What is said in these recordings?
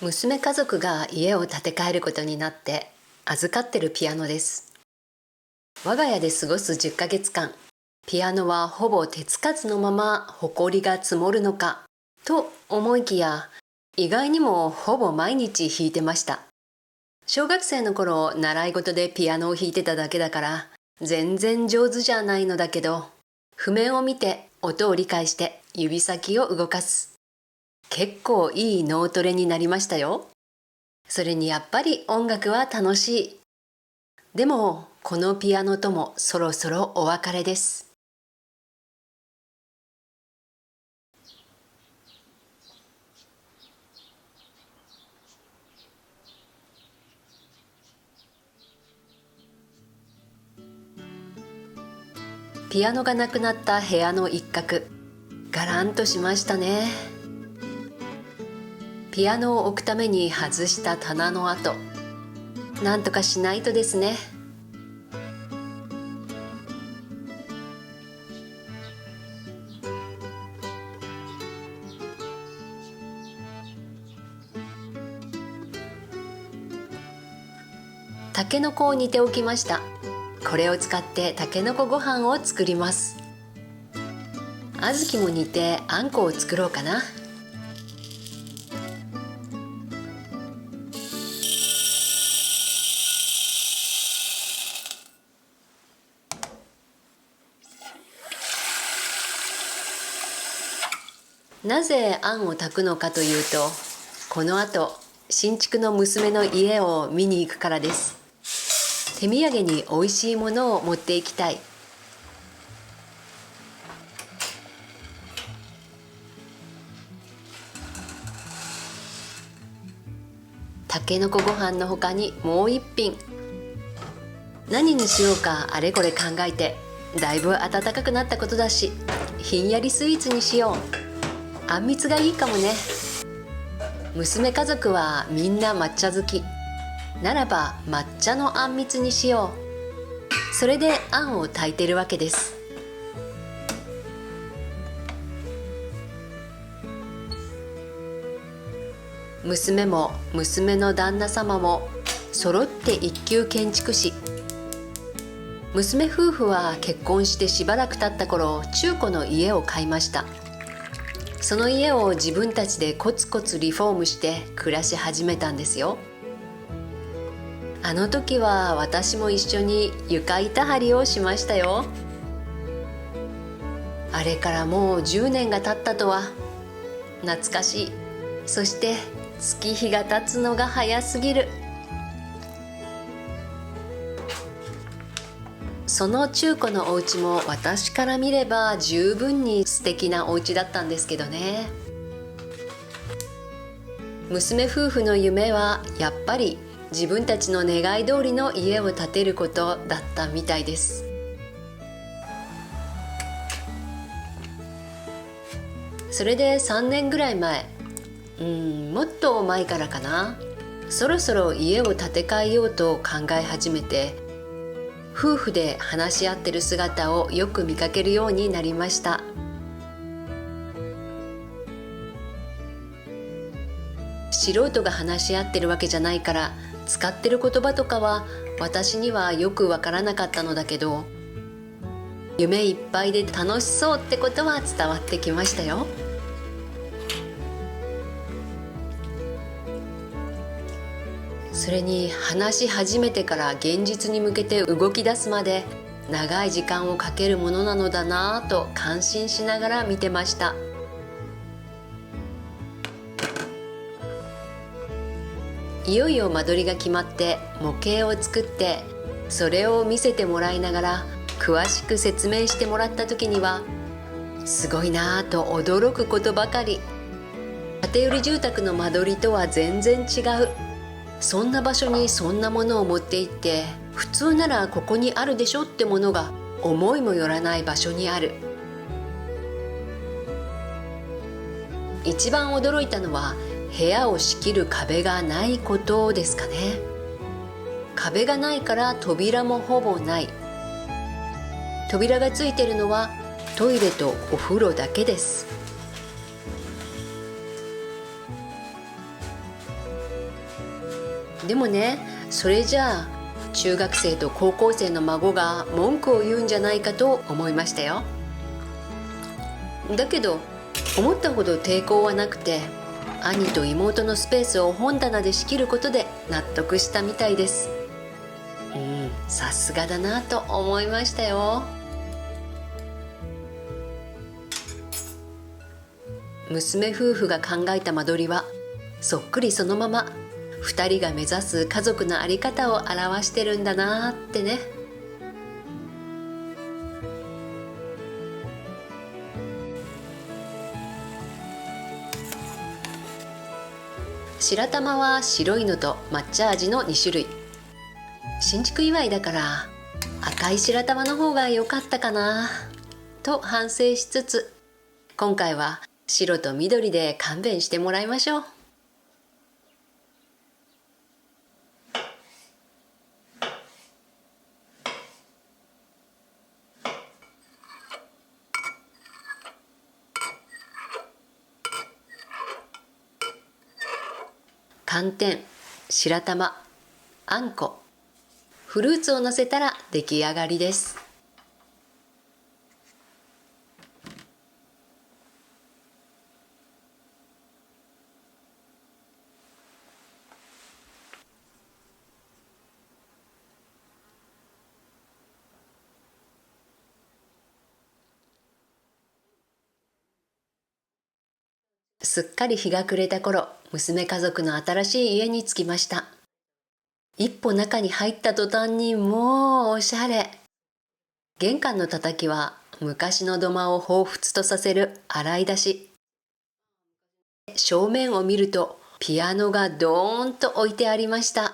娘家族が家を建て替えることになって預かってるピアノです。我が家で過ごす10ヶ月間、ピアノはほぼ手つかずのまま埃が積もるのかと思いきや、意外にもほぼ毎日弾いてました。小学生の頃、習い事でピアノを弾いてただけだから全然上手じゃないのだけど、譜面を見て音を理解して指先を動かす。結構いい脳トレになりましたよ。それにやっぱり音楽は楽しい。でもこのピアノともそろそろお別れです。ピアノがなくなった部屋の一角、ガランとしましたね。ピアノを置くために外した棚の跡、なんとかしないとですね。たけのこを煮ておきました。これを使ってたけのこご飯を作ります。小豆も煮てあんこを作ろうかな。なぜあんを炊くのかというと、この後新築の娘の家を見に行くからです。手土産においしいものを持っていきたい。たけのこご飯の他にもう一品。何にしようかあれこれ考えて、だいぶ暖かくなったことだし、ひんやりスイーツにしよう。あんみつがいいかもね。娘家族はみんな抹茶好き。ならば抹茶のあんみつにしよう。それであんを炊いてるわけです。娘も娘の旦那様も揃って一級建築士。娘夫婦は結婚してしばらく経った頃、中古の家を買いました。その家を自分たちでコツコツリフォームして暮らし始めたんですよ。あの時は私も一緒に床板張りをしましたよ。あれからもう10年が経ったとは。懐かしい。そして月日が経つのが早すぎる。その中古のお家も私から見れば十分に素敵なお家だったんですけどね。娘夫婦の夢はやっぱり自分たちの願い通りの家を建てることだったみたいです。それで3年ぐらい前、もっと前からかな、そろそろ家を建て替えようと考え始めて、夫婦で話し合ってる姿をよく見かけるようになりました。素人が話し合ってるわけじゃないから、使ってる言葉とかは私にはよくわからなかったのだけど、夢いっぱいで楽しそうってことは伝わってきましたよ。それに話し始めてから現実に向けて動き出すまで長い時間をかけるものなのだなぁと感心しながら見てました。いよいよ間取りが決まって模型を作って、それを見せてもらいながら詳しく説明してもらった時には、すごいなぁと驚くことばかり。建売住宅の間取りとは全然違う。そんな場所にそんなものを持って行って、普通ならここにあるでしょってものが思いもよらない場所にある。一番驚いたのは部屋を仕切る壁がないことですかね。壁がないから扉もほぼない。扉がついてるのはトイレとお風呂だけです。でもね、それじゃあ中学生と高校生の孫が文句を言うんじゃないかと思いましたよ。だけど思ったほど抵抗はなくて、兄と妹のスペースを本棚で仕切ることで納得したみたいです。さすがだなと思いましたよ。娘夫婦が考えた間取りはそっくりそのまま2人が目指す家族の在り方を表してるんだなってね。白玉は白いのと抹茶味の2種類。新築祝いだから赤い白玉の方が良かったかなと反省しつつ、今回は白と緑で勘弁してもらいましょう。寒天、白玉、あんこ、フルーツをのせたら出来上がりです。すっかり日が暮れた頃、娘家族の新しい家に着きました。一歩中に入った途端にもうおしゃれ。玄関のたたきは昔の土間を彷彿とさせる洗い出し。正面を見るとピアノがドーンと置いてありました。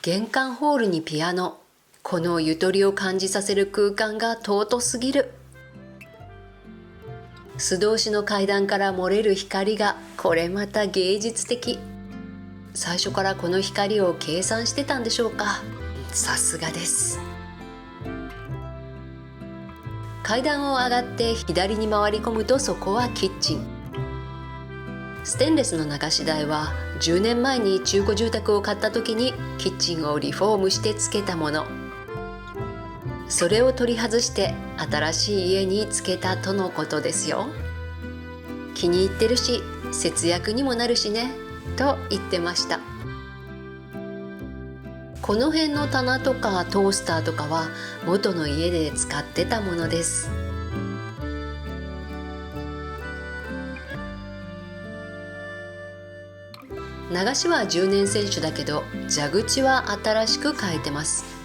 玄関ホールにピアノ。このゆとりを感じさせる空間が尊すぎる。素通しの階段から漏れる光がこれまた芸術的。最初からこの光を計算してたんでしょうか。さすがです。階段を上がって左に回り込むとそこはキッチン。ステンレスの流し台は10年前に中古住宅を買った時にキッチンをリフォームしてつけたもの。それを取り外して新しい家につけたとのことですよ。気に入ってるし節約にもなるしねと言ってました。この辺の棚とかトースターとかは元の家で使ってたものです。流しは10年選手だけど蛇口は新しく変えてます。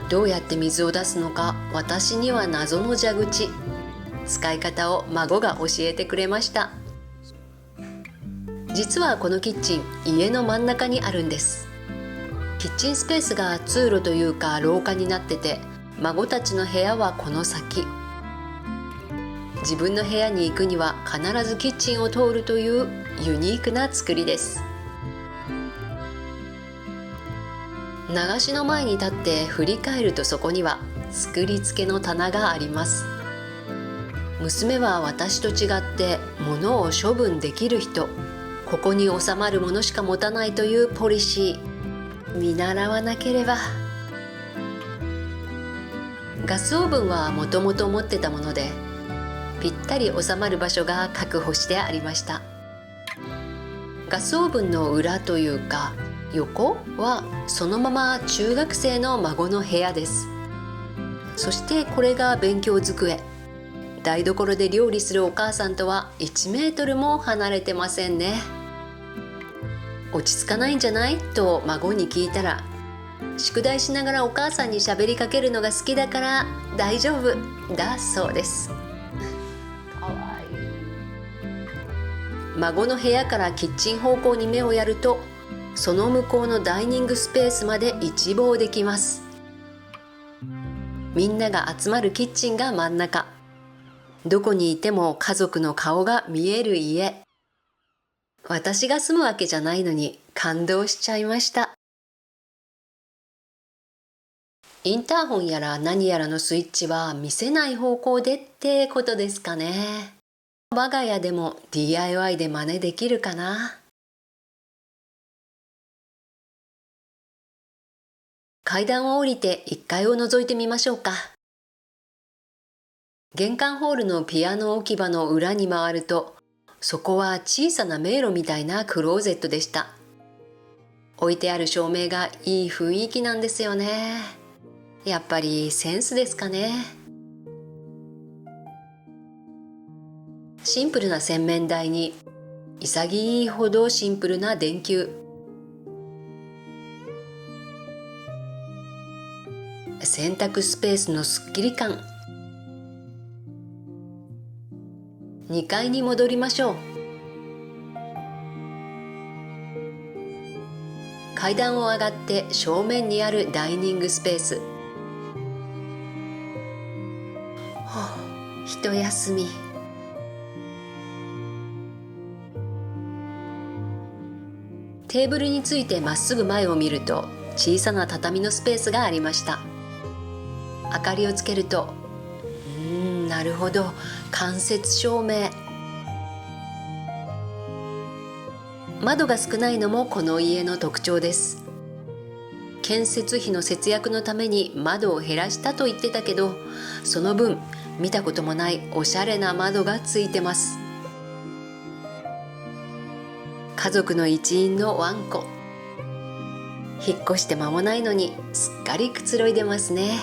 どうやって水を出すのか私には謎の蛇口。使い方を孫が教えてくれました。実はこのキッチン家の真ん中にあるんです。キッチンスペースが通路というか廊下になってて、孫たちの部屋はこの先。自分の部屋に行くには必ずキッチンを通るというユニークな作りです。流しの前に立って振り返るとそこには作り付けの棚があります。娘は私と違って物を処分できる人、ここに収まるものしか持たないというポリシー、見習わなければ。ガスオーブンはもともと持ってたものでぴったり収まる場所が確保してありました。ガスオーブンの裏というか横はそのまま中学生の孫の部屋です。そしてこれが勉強机。台所で料理するお母さんとは1メートルも離れてませんね。落ち着かないんじゃないと孫に聞いたら、宿題しながらお母さんに喋りかけるのが好きだから大丈夫だそうです。かわいい。孫の部屋からキッチン方向に目をやるとその向こうのダイニングスペースまで一望できます。みんなが集まるキッチンが真ん中。どこにいても家族の顔が見える家。私が住むわけじゃないのに感動しちゃいました。インターホンやら何やらのスイッチは見せない方向でってことですかね。我が家でも DIY で真似できるかな。階段を降りて1階を覗いてみましょうか。玄関ホールのピアノ置き場の裏に回ると、そこは小さな迷路みたいなクローゼットでした。置いてある照明がいい雰囲気なんですよね。やっぱりセンスですかね。シンプルな洗面台に潔いほどシンプルな電球。洗濯スペースのすっきり感。2階に戻りましょう。階段を上がって正面にあるダイニングスペース。一休み。テーブルについてまっすぐ前を見ると小さな畳のスペースがありました。明かりをつけると、なるほど、間接照明。窓が少ないのもこの家の特徴です。建設費の節約のために窓を減らしたと言ってたけど、その分見たこともないおしゃれな窓がついてます。家族の一員のワンコ。引っ越して間もないのにすっかりくつろいでますね。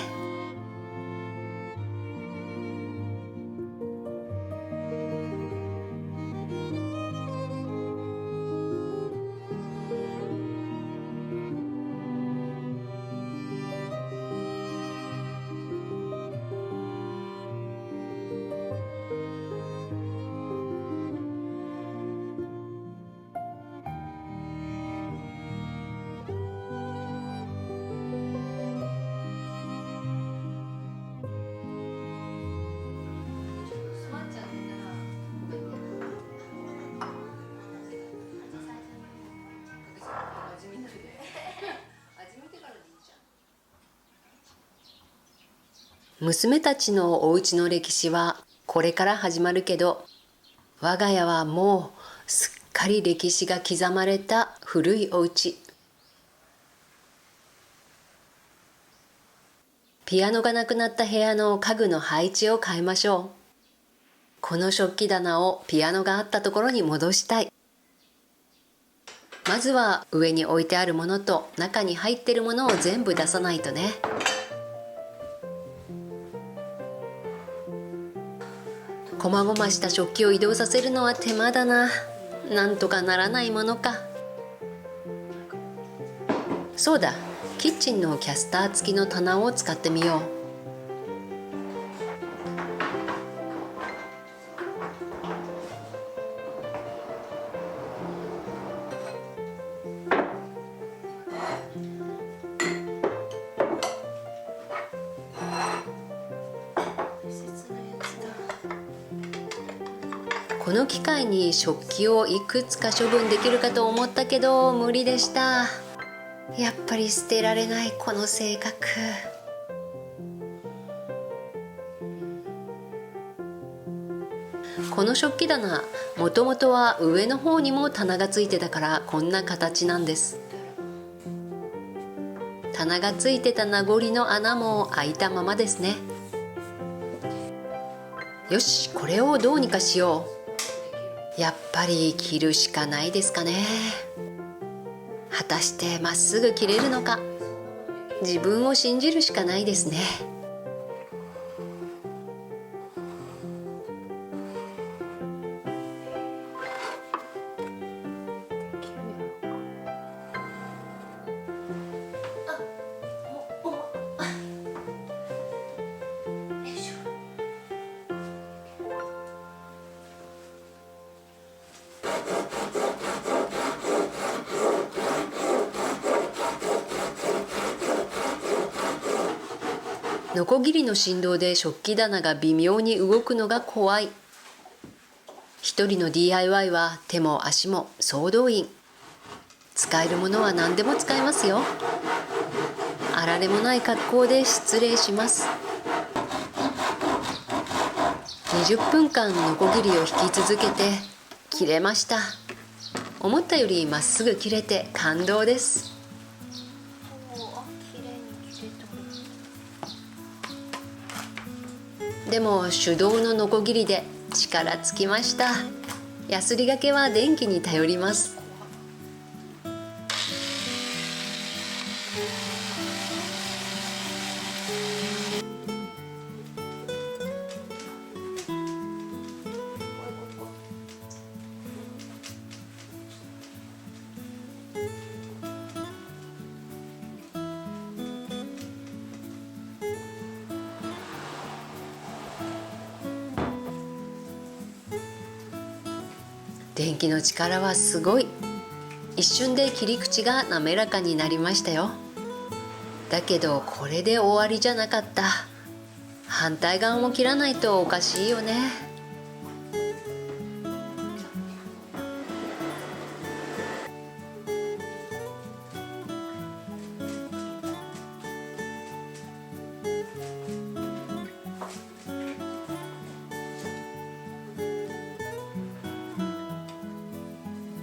娘たちのお家の歴史はこれから始まるけど、我が家はもうすっかり歴史が刻まれた古いお家。ピアノがなくなった部屋の家具の配置を変えましょう。この食器棚をピアノがあったところに戻したい。まずは上に置いてあるものと中に入ってるものを全部出さないとね。こまごました食器を移動させるのは手間だな。なんとかならないものか。そうだ、キッチンのキャスター付きの棚を使ってみよう。この機会に食器をいくつか処分できるかと思ったけど無理でした。やっぱり捨てられないこの性格。この食器棚、もともとは上の方にも棚がついてたからこんな形なんです。棚がついてた名残の穴も開いたままですね。よし、これをどうにかしよう。やっぱり切るしかないですかね。果たしてまっすぐ切れるのか。自分を信じるしかないですね。ノコギリの振動で食器棚が微妙に動くのが怖い。一人の DIY は手も足も総動員。使えるものは何でも使えますよ。あられもない格好で失礼します。20分間ノコギリを引き続けて切れました。思ったよりまっすぐ切れて感動です。でも手動のノコギリで力尽きました。ヤスリがけは電気に頼ります。電気の力はすごい。一瞬で切り口が滑らかになりましたよ。だけどこれで終わりじゃなかった。反対側も切らないとおかしいよね。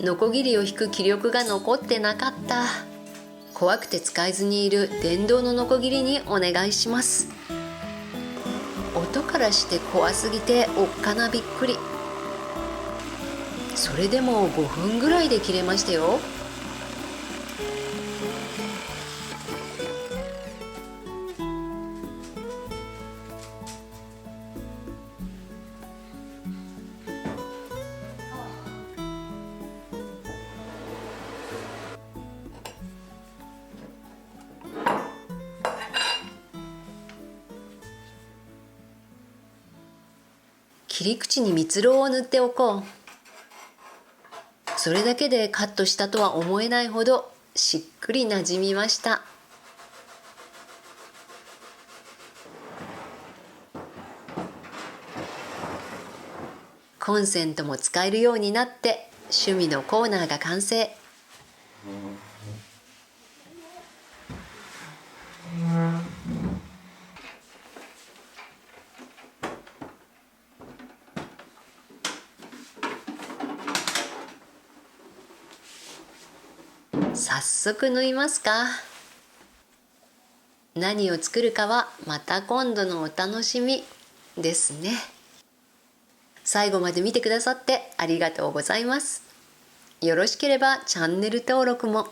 ノコギリを引く気力が残ってなかった。怖くて使えずにいる電動のノコギリにお願いします。音からして怖すぎておっかなびっくり。それでも5分ぐらいで切れましたよ。切り口に蜜蝋を塗っておこう。それだけでカットしたとは思えないほどしっくりなじみました。コンセントも使えるようになって趣味のコーナーが完成。早速縫いますか。何を作るかはまた今度のお楽しみですね。最後まで見てくださってありがとうございます。よろしければチャンネル登録も